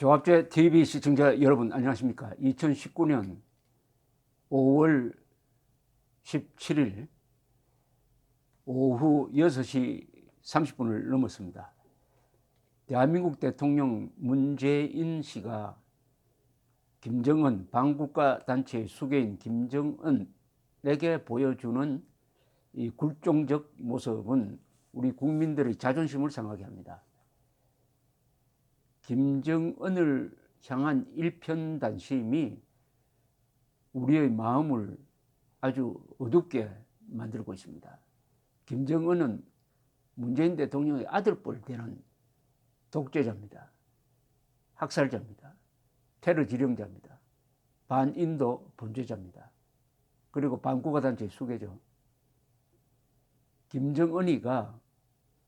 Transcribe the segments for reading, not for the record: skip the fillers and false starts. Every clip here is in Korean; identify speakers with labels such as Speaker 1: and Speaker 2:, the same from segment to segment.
Speaker 1: 조합제 TV 시청자 여러분 안녕하십니까? 2019년 5월 17일 오후 6시 30분을 넘었습니다. 대한민국 대통령 문재인 씨가 김정은 반국가 단체의 수괴인 김정은에게 보여주는 이 굴종적 모습은 우리 국민들의 자존심을 상하게 합니다. 김정은을 향한 일편단심이 우리의 마음을 아주 어둡게 만들고 있습니다. 김정은은 문재인 대통령의 아들뻘 되는 독재자입니다. 학살자입니다. 테러 지령자입니다. 반인도 범죄자입니다. 그리고 반국가 단체의 수괴죠. 김정은이가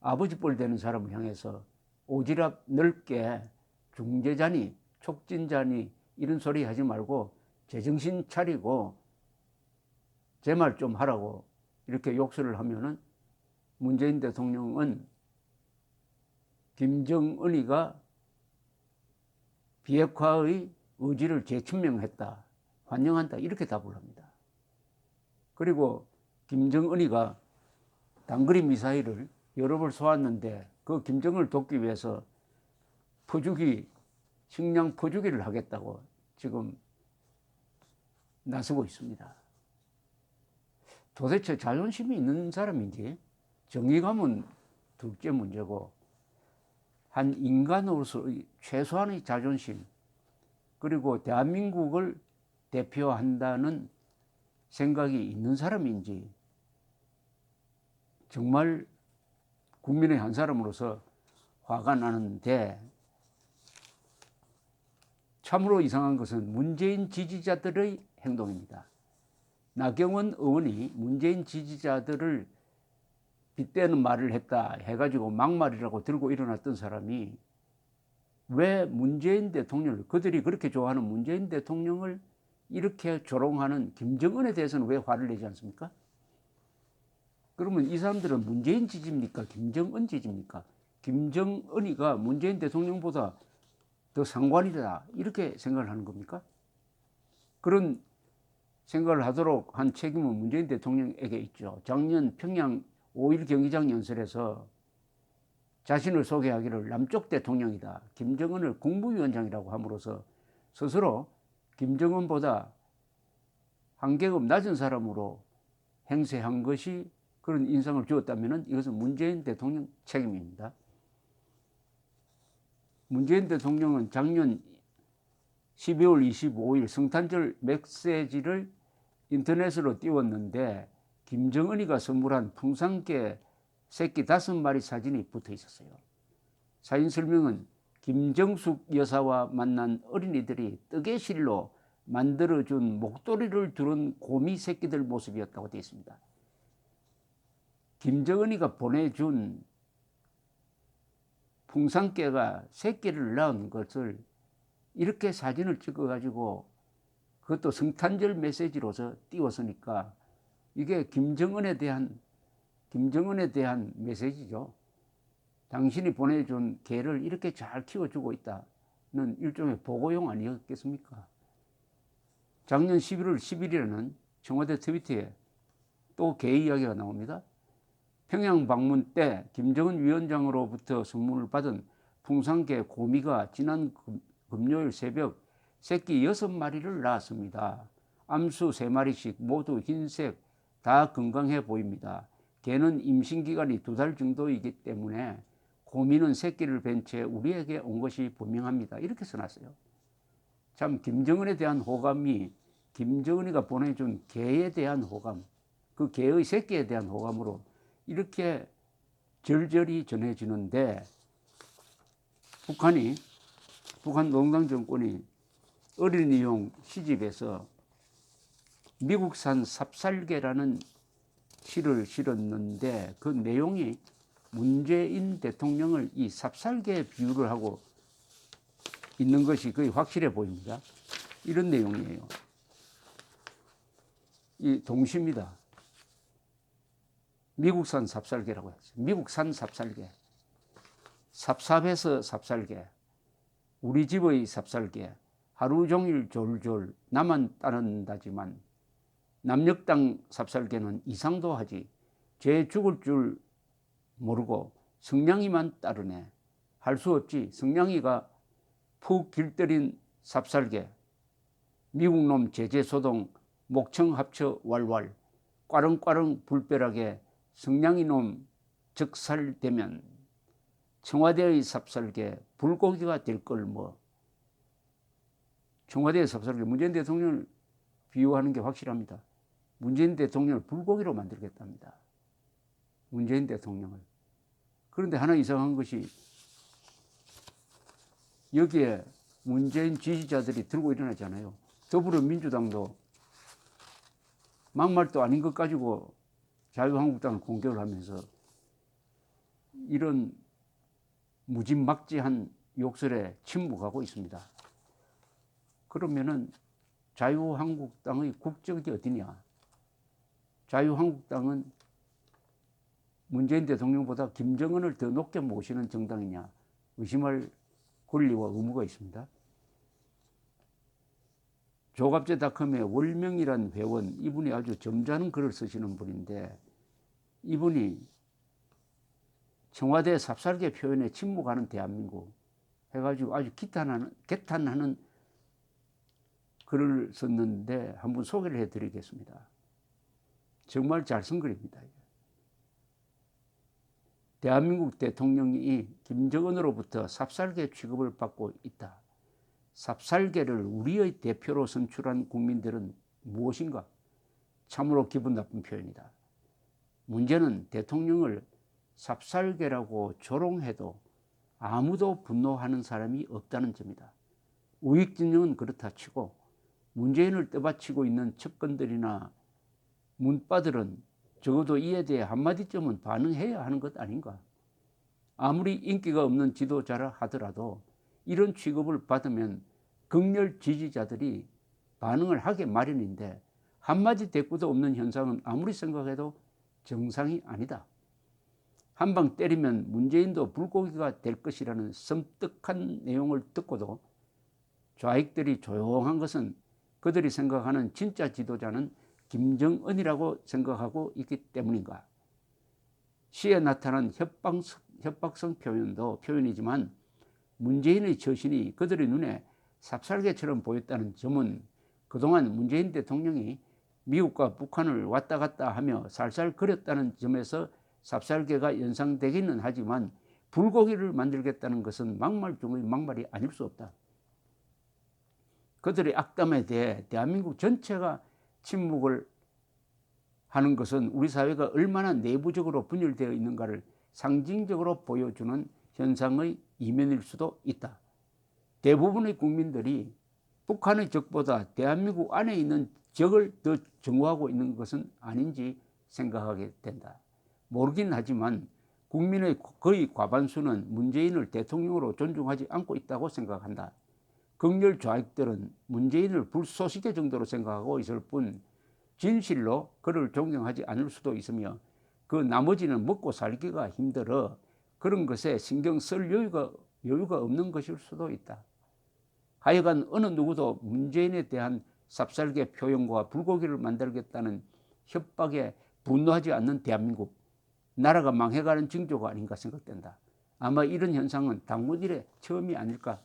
Speaker 1: 아버지뻘 되는 사람을 향해서 오지랖 넓게 중재자니 촉진자니 이런 소리 하지 말고 제정신 차리고 제 말 좀 하라고 이렇게 욕설을 하면은 문재인 대통령은 김정은이가 비핵화의 의지를 재천명했다, 환영한다 이렇게 답을 합니다. 그리고 김정은이가 단거리 미사일을 여러 번 쏘았는데 그 김정은을 돕기 위해서 퍼주기, 식량 퍼주기를 하겠다고 지금 나서고 있습니다. 도대체 자존심이 있는 사람인지 정의감은 둘째 문제고 한 인간으로서의 최소한의 자존심 그리고 대한민국을 대표한다는 생각이 있는 사람인지 정말 국민의 한 사람으로서 화가 나는데 참으로 이상한 것은 문재인 지지자들의 행동입니다. 나경원 의원이 문재인 지지자들을 빗대는 말을 했다 해가지고 막말이라고 들고 일어났던 사람이 왜 문재인 대통령을 그들이 그렇게 좋아하는 문재인 대통령을 이렇게 조롱하는 김정은에 대해서는 왜 화를 내지 않습니까? 그러면 이 사람들은 문재인 지지입니까? 김정은 지지입니까? 김정은이가 문재인 대통령보다 더 상관이다 이렇게 생각을 하는 겁니까? 그런 생각을 하도록 한 책임은 문재인 대통령에게 있죠. 작년 평양 5.1 경기장 연설에서 자신을 소개하기를 남쪽 대통령이다. 김정은을 국무위원장이라고 함으로써 스스로 김정은보다 한계급 낮은 사람으로 행세한 것이 그런 인상을 주었다면 이것은 문재인 대통령 책임입니다. 문재인 대통령은 작년 12월 25일 성탄절 메시지를 인터넷으로 띄웠는데 김정은이가 선물한 풍산개 새끼 5마리 사진이 붙어 있었어요. 사진 설명은 김정숙 여사와 만난 어린이들이 뜨개실로 만들어준 목도리를 두른 곰이 새끼들 모습이었다고 되어 있습니다. 김정은이가 보내준 풍산개가 새끼를 낳은 것을 이렇게 사진을 찍어가지고 그것도 성탄절 메시지로서 띄웠으니까 이게 김정은에 대한 메시지죠. 당신이 보내준 개를 이렇게 잘 키워주고 있다는 일종의 보고용 아니었겠습니까? 작년 11월 10일에는 청와대 트위터에 또 개 이야기가 나옵니다. 평양 방문 때 김정은 위원장으로부터 선물을 받은 풍산개 고미가 지난 금요일 새벽 새끼 6마리를 낳았습니다. 암수 3마리씩 모두 흰색 다 건강해 보입니다. 개는 임신기간이 2달 정도이기 때문에 고미는 새끼를 뵌 채 우리에게 온 것이 분명합니다. 이렇게 써놨어요. 참 김정은에 대한 호감이 김정은이가 보내준 개에 대한 호감, 그 개의 새끼에 대한 호감으로 이렇게 절절히 전해지는데 북한 농당 정권이 어린이용 시집에서 미국산 삽살개라는 시를 실었는데 그 내용이 문재인 대통령을 이 삽살개 비유를 하고 있는 것이 거의 확실해 보입니다. 이런 내용이에요. 이 동시입니다. 미국산 삽살개라고 했어요. 미국산 삽살개. 삽삽해서 삽살개. 우리 집의 삽살개 하루 종일 졸졸 나만 따른다지만 남녘땅 삽살개는 이상도 하지 쟤 죽을 줄 모르고 성냥이만 따르네. 할 수 없지. 성냥이가 푹 길들인 삽살개 미국 놈 제재소동 목청 합쳐 왈왈 꽈릉꽈릉 불벼락에 성냥이 놈 적살되면 청와대의 삽살개 불고기가 될 걸 뭐. 청와대의 삽살개 문재인 대통령을 비유하는 게 확실합니다. 문재인 대통령을 불고기로 만들겠답니다. 문재인 대통령을. 그런데 하나 이상한 것이 여기에 문재인 지지자들이 들고 일어나잖아요. 더불어민주당도 막말도 아닌 것 가지고 자유한국당을 공격을 하면서 이런 무진막지한 욕설에 침묵하고 있습니다. 그러면은 자유한국당의 국적이 어디냐? 자유한국당은 문재인 대통령보다 김정은을 더 높게 모시는 정당이냐? 의심할 권리와 의무가 있습니다. 조갑제닷컴의 월명이란 회원, 이분이 아주 점잖은 글을 쓰시는 분인데 이분이 청와대 삽살개 표현에 침묵하는 대한민국 해가지고 아주 개탄하는 글을 썼는데 한번 소개를 해드리겠습니다. 정말 잘 쓴 글입니다. 대한민국 대통령이 김정은으로부터 삽살개 취급을 받고 있다. 삽살개를 우리의 대표로 선출한 국민들은 무엇인가? 참으로 기분 나쁜 표현이다. 문제는 대통령을 삽살개라고 조롱해도 아무도 분노하는 사람이 없다는 점이다. 우익진영은 그렇다 치고 문재인을 떠받치고 있는 측근들이나 문바들은 적어도 이에 대해 한마디쯤은 반응해야 하는 것 아닌가? 아무리 인기가 없는 지도자라 하더라도 이런 취급을 받으면 극렬 지지자들이 반응을 하게 마련인데 한마디 대꾸도 없는 현상은 아무리 생각해도 정상이 아니다. 한 방 때리면 문재인도 불고기가 될 것이라는 섬뜩한 내용을 듣고도 좌익들이 조용한 것은 그들이 생각하는 진짜 지도자는 김정은이라고 생각하고 있기 때문인가? 시에 나타난 협박성 표현이지만 문재인의 처신이 그들의 눈에 삽살개처럼 보였다는 점은 그동안 문재인 대통령이 미국과 북한을 왔다 갔다 하며 살살거렸다는 점에서 삽살개가 연상되기는 하지만 불고기를 만들겠다는 것은 막말 중의 막말이 아닐 수 없다. 그들의 악담에 대해 대한민국 전체가 침묵을 하는 것은 우리 사회가 얼마나 내부적으로 분열되어 있는가를 상징적으로 보여주는 현상의 이면일 수도 있다. 대부분의 국민들이 북한의 적보다 대한민국 안에 있는 적을 더 증오하고 있는 것은 아닌지 생각하게 된다. 모르긴 하지만 국민의 거의 과반수는 문재인을 대통령으로 존중하지 않고 있다고 생각한다. 극렬 좌익들은 문재인을 불쏘시개 정도로 생각하고 있을 뿐 진실로 그를 존경하지 않을 수도 있으며 그 나머지는 먹고 살기가 힘들어 그런 것에 신경 쓸 여유가 없는 것일 수도 있다. 하여간 어느 누구도 문재인에 대한 삽살개 표현과 불고기를 만들겠다는 협박에 분노하지 않는 대한민국, 나라가 망해가는 징조가 아닌가 생각된다. 아마 이런 현상은 당군 이래 처음이 아닐까.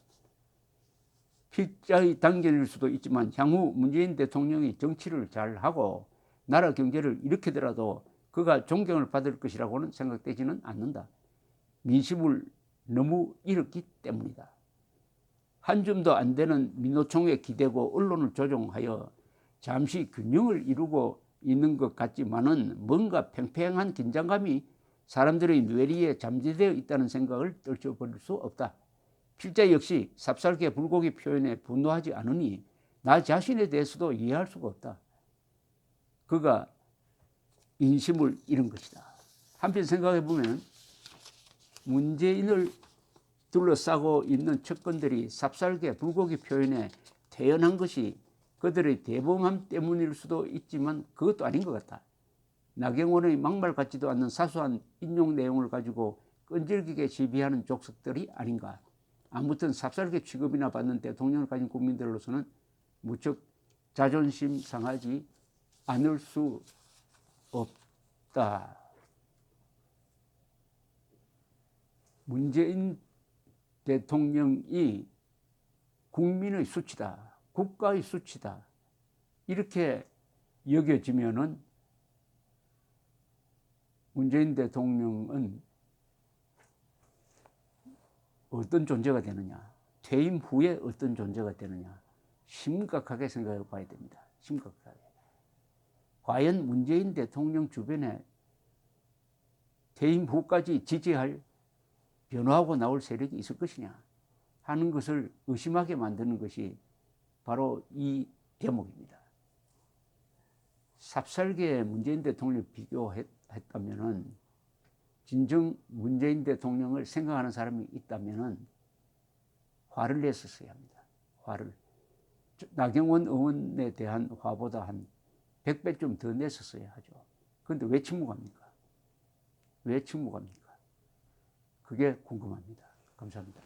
Speaker 1: 필자의 단견일 수도 있지만 향후 문재인 대통령이 정치를 잘하고 나라 경제를 일으키더라도 그가 존경을 받을 것이라고는 생각되지는 않는다. 민심을 너무 잃었기 때문이다. 한 줌도 안 되는 민노총에 기대고 언론을 조종하여 잠시 균형을 이루고 있는 것 같지만은 뭔가 팽팽한 긴장감이 사람들의 뇌리에 잠재되어 있다는 생각을 떨쳐버릴 수 없다. 필자 역시 삽살개 불고기 표현에 분노하지 않으니 나 자신에 대해서도 이해할 수가 없다. 그가 인심을 잃은 것이다. 한편 생각해 보면 문재인을 둘러싸고 있는 측근들이 삽살개 불고기 표현에 태연한 것이 그들의 대범함 때문일 수도 있지만 그것도 아닌 것 같다. 나경원의 막말 같지도 않는 사소한 인용 내용을 가지고 끈질기게 시비하는 족속들이 아닌가. 아무튼 삽살개 취급이나 받는 대통령을 가진 국민들로서는 무척 자존심 상하지 않을 수 없다. 문재인 대통령이 국민의 수치다, 국가의 수치다, 이렇게 여겨지면은 문재인 대통령은 어떤 존재가 되느냐, 퇴임 후에 어떤 존재가 되느냐, 심각하게 생각해 봐야 됩니다. 심각하게. 과연 문재인 대통령 주변에 퇴임 후까지 지지할 변화하고 나올 세력이 있을 것이냐 하는 것을 의심하게 만드는 것이 바로 이 대목입니다. 삽살개 문재인 대통령을 비교했다면은, 진정 문재인 대통령을 생각하는 사람이 있다면은 화를 냈었어야 합니다. 화를. 나경원 의원에 대한 화보다 한 100배 좀 더 냈었어야 하죠. 그런데 왜 침묵합니까? 왜 침묵합니까? 그게 궁금합니다. 감사합니다.